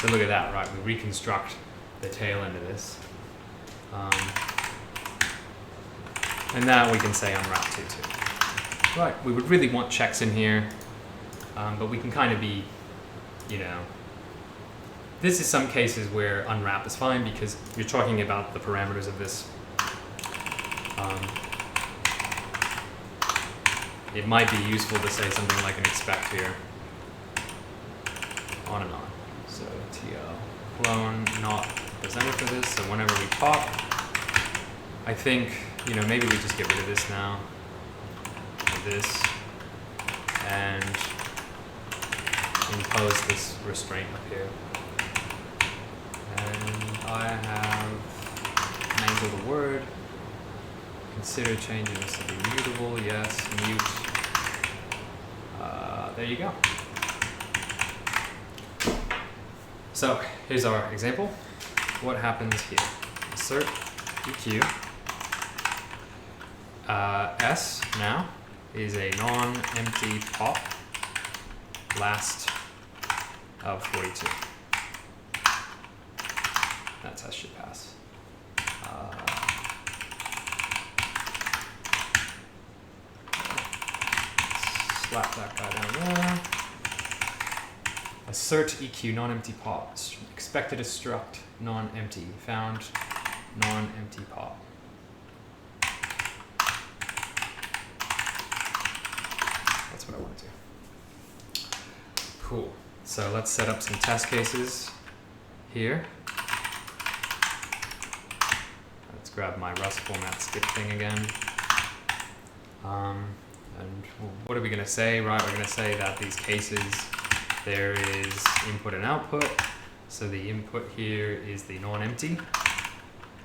Speaker 1: So look at that, right? We reconstruct the tail end of this. And now we can say unwrap too. Right, we would really want checks in here, but we can kind of be, this is some cases where unwrap is fine because you're talking about the parameters of this. It might be useful to say something like an expect here, on and on. So TL clone not presented for this, so whenever we pop, I think, maybe we just get rid of this now, this, and impose this restraint up here. And I have mangled a word. Consider changing this to be mutable. Yes, mute. There you go. So here's our example. What happens here? Assert EQ. S now is a non-empty pop last of 42. That test should pass. Slap that guy down there. Assert EQ non-empty pop. Expected to struct non-empty. Found non-empty pop. That's what I want to do. Cool. So let's set up some test cases here. Let's grab my Rust format skip thing again. And what are we going to say? Right, we're going to say that these cases, there is input and output. So the input here is the non-empty.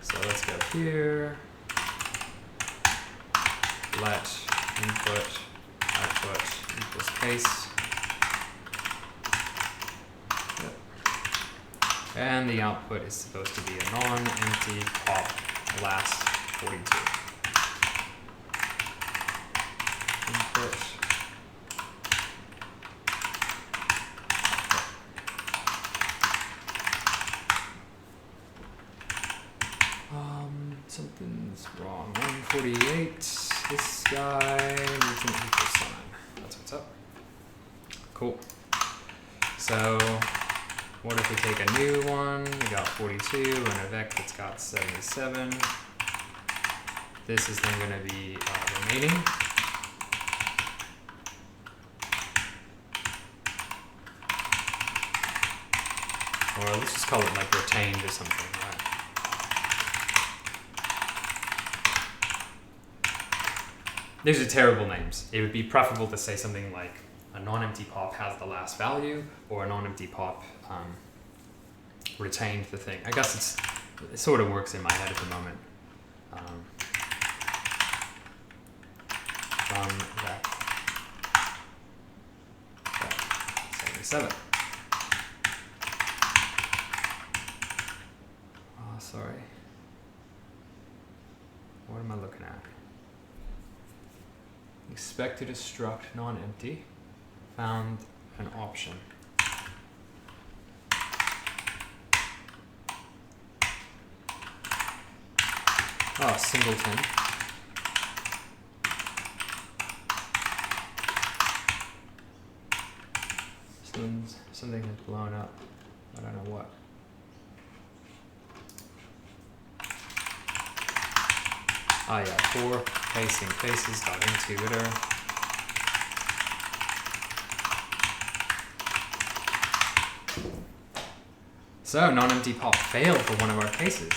Speaker 1: So let's go here. Let input output equals case. Yep. And the output is supposed to be a non-empty pop last 42. Input. Something's wrong. 148. This guy needs an equal sign. That's what's up. Cool. So, what if we take a new one? We got 42 and a vec that's got 77. This is then going to be remaining. Or let's just call it like retained or something, right? These are terrible names. It would be preferable to say something like a non-empty pop has the last value, or a non-empty pop retained the thing. I guess it sort of works in my head at the moment. From that 77. Oh, sorry. What am I looking at? Expected to struct non-empty. Found an option. Oh, singleton. Something had blown up. I don't know what. Ah, yeah, for facing faces dot intuiter. So non-empty pop failed for one of our cases.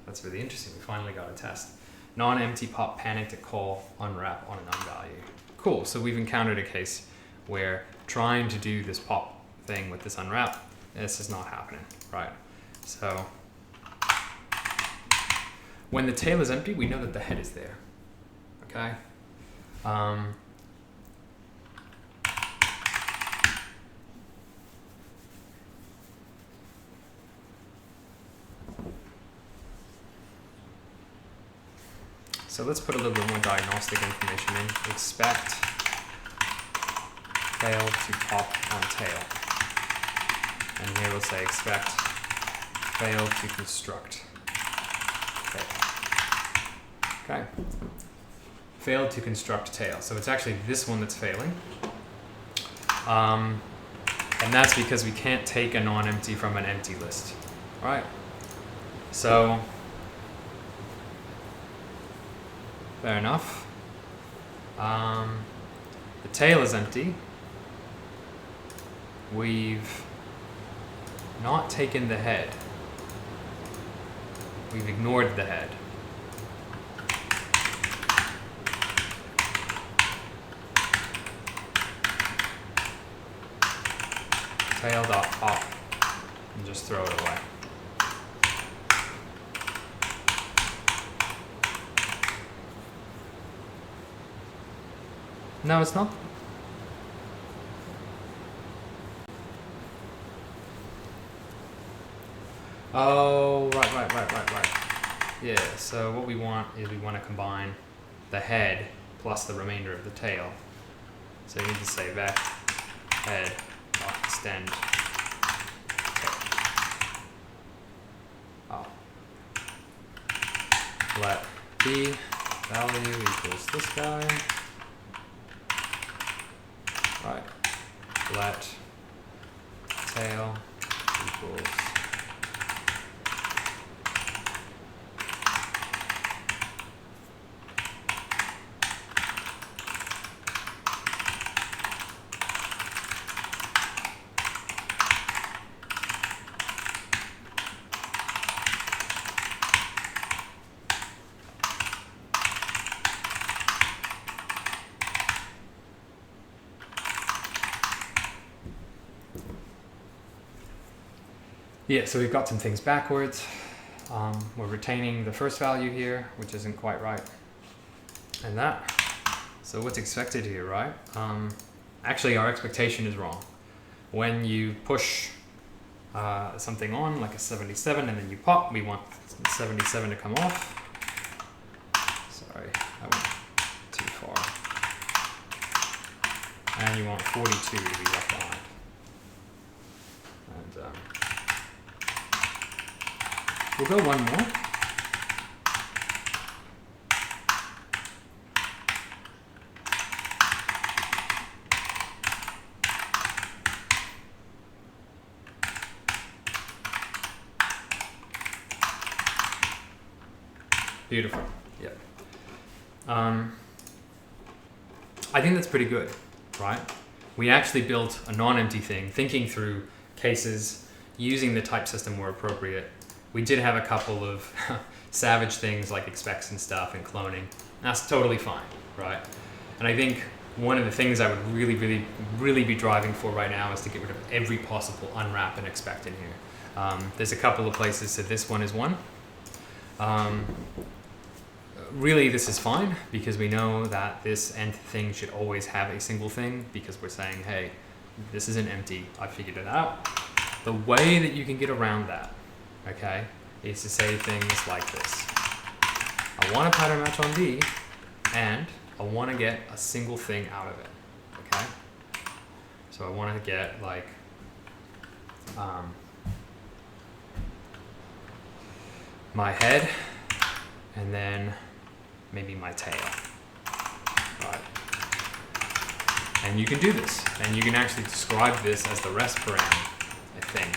Speaker 1: That's really interesting. We finally got a test. Non-empty pop panicked at call unwrap on an unvalue. Cool. So we've encountered a case where trying to do this pop thing with this unwrap, this is not happening, right? So when the tail is empty, we know that the head is there, okay? So let's put a little bit more diagnostic information in. Expect fail to pop on tail. And here we'll say expect fail to construct. Okay. Failed to construct tail. So it's actually this one that's failing. And that's because we can't take a non-empty from an empty list. All right. So fair enough. The tail is empty. We've not taken the head. We've ignored the head. tail.pop, and just throw it away. No, it's not. Oh, right. Yeah, so what we want is we want to combine the head plus the remainder of the tail. So you need to say vec head extend tail. Oh. Let b value equals this guy. Right. Let tail equals yeah, so we've got some things backwards. We're retaining the first value here, which isn't quite right. And that. So what's expected here, right? Actually, our expectation is wrong. When you push something on, like a 77, and then you pop, we want 77 to come off. Sorry, I went too far. And you want 42 to be left behind. And we'll go one more. Beautiful. Yeah. I think that's pretty good, right? We actually built a non-empty thing, thinking through cases, using the type system where appropriate. We did have a couple of savage things like expects and stuff and cloning. That's totally fine, right? And I think one of the things I would really be driving for right now is to get rid of every possible unwrap and expect in here. There's a couple of places, so this one is one. Really, this is fine because we know that this nth thing should always have a single thing because we're saying, hey, this isn't empty, I figured it out. The way that you can get around that, okay, is to say things like this. I want a pattern match on D, and I want to get a single thing out of it, okay? So I want to get like, my head, and then maybe my tail, right? And you can do this, and you can actually describe this as the rest param, I think.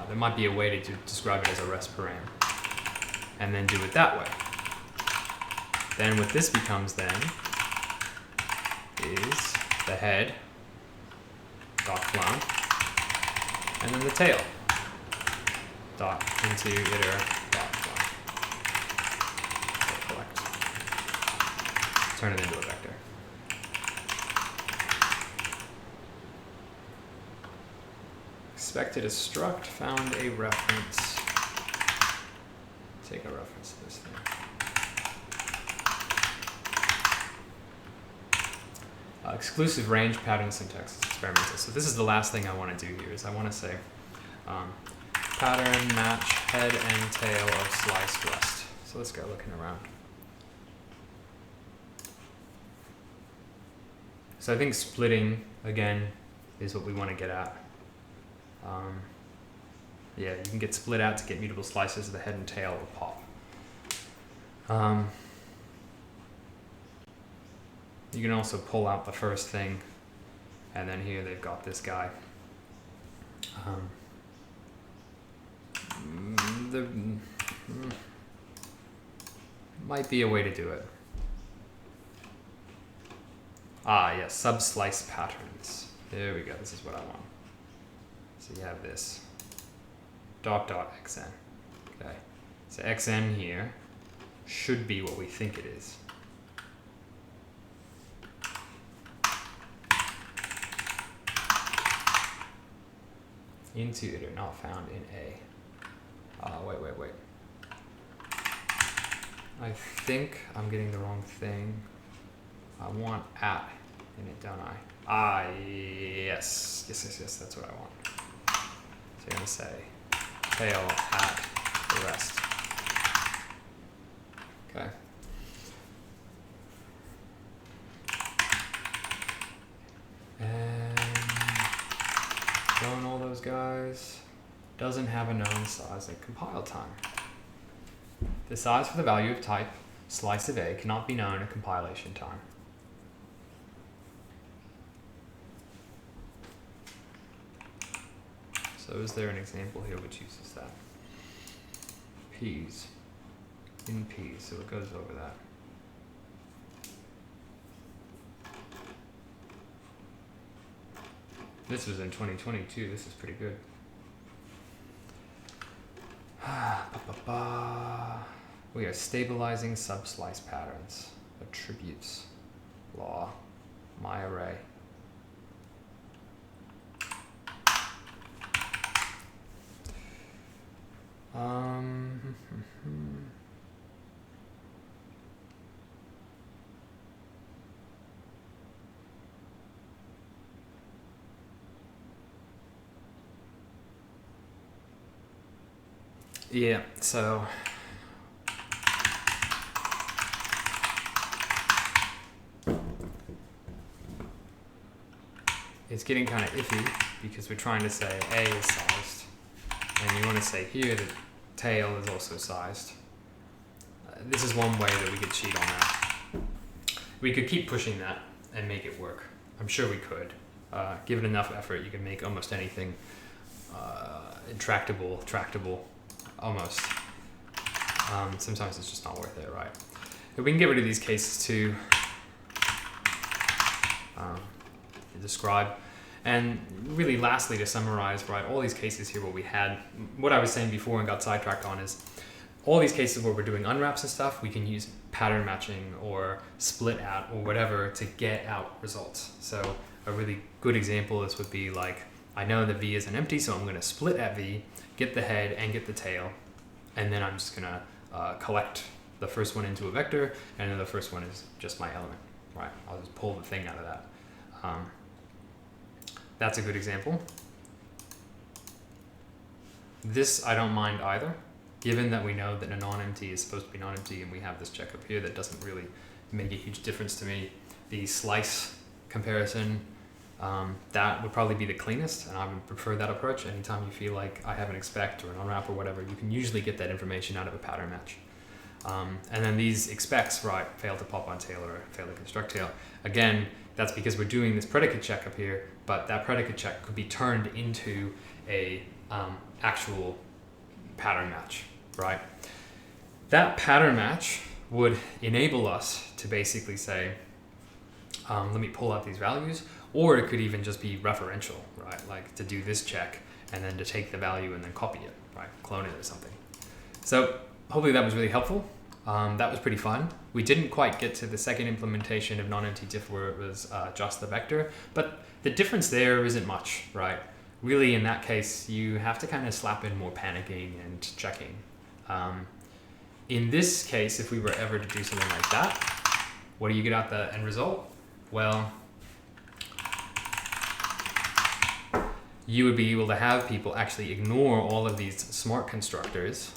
Speaker 1: There might be a way to describe it as a rest param, and then do it that way. Then what this becomes then is the head dot clone, and then the tail dot into iter dot clone. Collect. Turn it into a vector. Expected a struct, found a reference. Take a reference to this thing. Exclusive range pattern syntax is experimental. So this is the last thing I want to do here is I want to say pattern match head and tail of sliced rest. So let's go looking around. So I think splitting again is what we want to get at. Yeah, you can get split out to get mutable slices of the head and tail or pop. You can also pull out the first thing, and then here they've got this guy. There might be a way to do it. Yes, sub-slice patterns. There we go, this is what I want. So you have this dot xn. Okay, so xn here should be what we think it is. into iter not found in A. Wait. I think I'm getting the wrong thing. I want at in it, don't I? Yes, that's what I want. So you're gonna say tail at the rest. Okay. And clone all those guys. Doesn't have a known size at compile time. The size for the value of type slice of A cannot be known at compilation time. So is there an example here which uses that? P's. In P, so it goes over that. This was in 2022, this is pretty good. We are stabilizing subslice patterns, attributes, law, my array. Yeah, so it's getting kind of iffy because we're trying to say A is sized, and you want to say here that tail is also sized. This is one way that we could cheat on that. We could keep pushing that and make it work. I'm sure we could. Given enough effort, you can make almost anything intractable, tractable. Almost. Sometimes it's just not worth it, right? But we can get rid of these cases too. Describe. And really lastly, to summarize, right, all these cases here, what I was saying before and got sidetracked on is all these cases where we're doing unwraps and stuff, we can use pattern matching or split out or whatever to get out results. So a really good example of this would be like, I know that V is an empty, so I'm going to split at V, get the head and get the tail, and then I'm just going to collect the first one into a vector, and then the first one is just my element, right? I'll just pull the thing out of that. That's a good example. This I don't mind either, given that we know that a non-empty is supposed to be non-empty, and we have this check up here that doesn't really make a huge difference to me. The slice comparison, that would probably be the cleanest, and I would prefer that approach. Anytime you feel like I have an expect or an unwrap or whatever, you can usually get that information out of a pattern match. And then these expects, right, fail to pop on tail or fail to construct tail. Again, that's because we're doing this predicate check up here, but that predicate check could be turned into a actual pattern match, right? That pattern match would enable us to basically say, let me pull out these values, or it could even just be referential, right? Like to do this check and then to take the value and then copy it, right? Clone it or something. So hopefully that was really helpful. That was pretty fun. We didn't quite get to the second implementation of non-empty diff where it was just the vector, but the difference there isn't much, right? Really, in that case, you have to kind of slap in more panicking and checking. In this case, if we were ever to do something like that, what do you get out the end result? Well, you would be able to have people actually ignore all of these smart constructors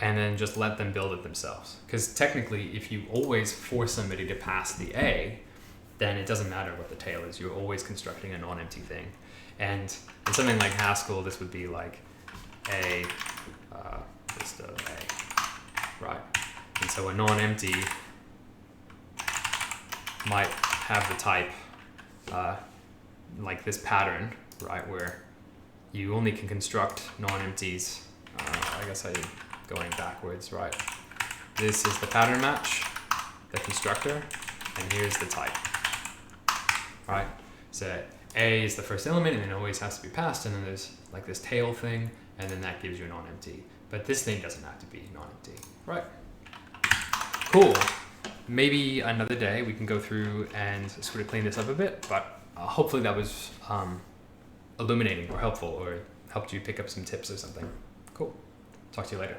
Speaker 1: and then just let them build it themselves. Because technically, if you always force somebody to pass the A, then it doesn't matter what the tail is. You're always constructing a non-empty thing. And in something like Haskell, this would be like A, list of A, right? And so a non-empty might have the type like this pattern, right, where you only can construct non-empties. I guess I'm going backwards, right? This is the pattern match, the constructor, and here's the type, right? So A is the first element, and it always has to be passed, and then there's like this tail thing, and then that gives you a non-empty. But this thing doesn't have to be non-empty, right? Cool. Maybe another day we can go through and sort of clean this up a bit, but hopefully that was illuminating or helpful, or helped you pick up some tips or something. Cool. Talk to you later.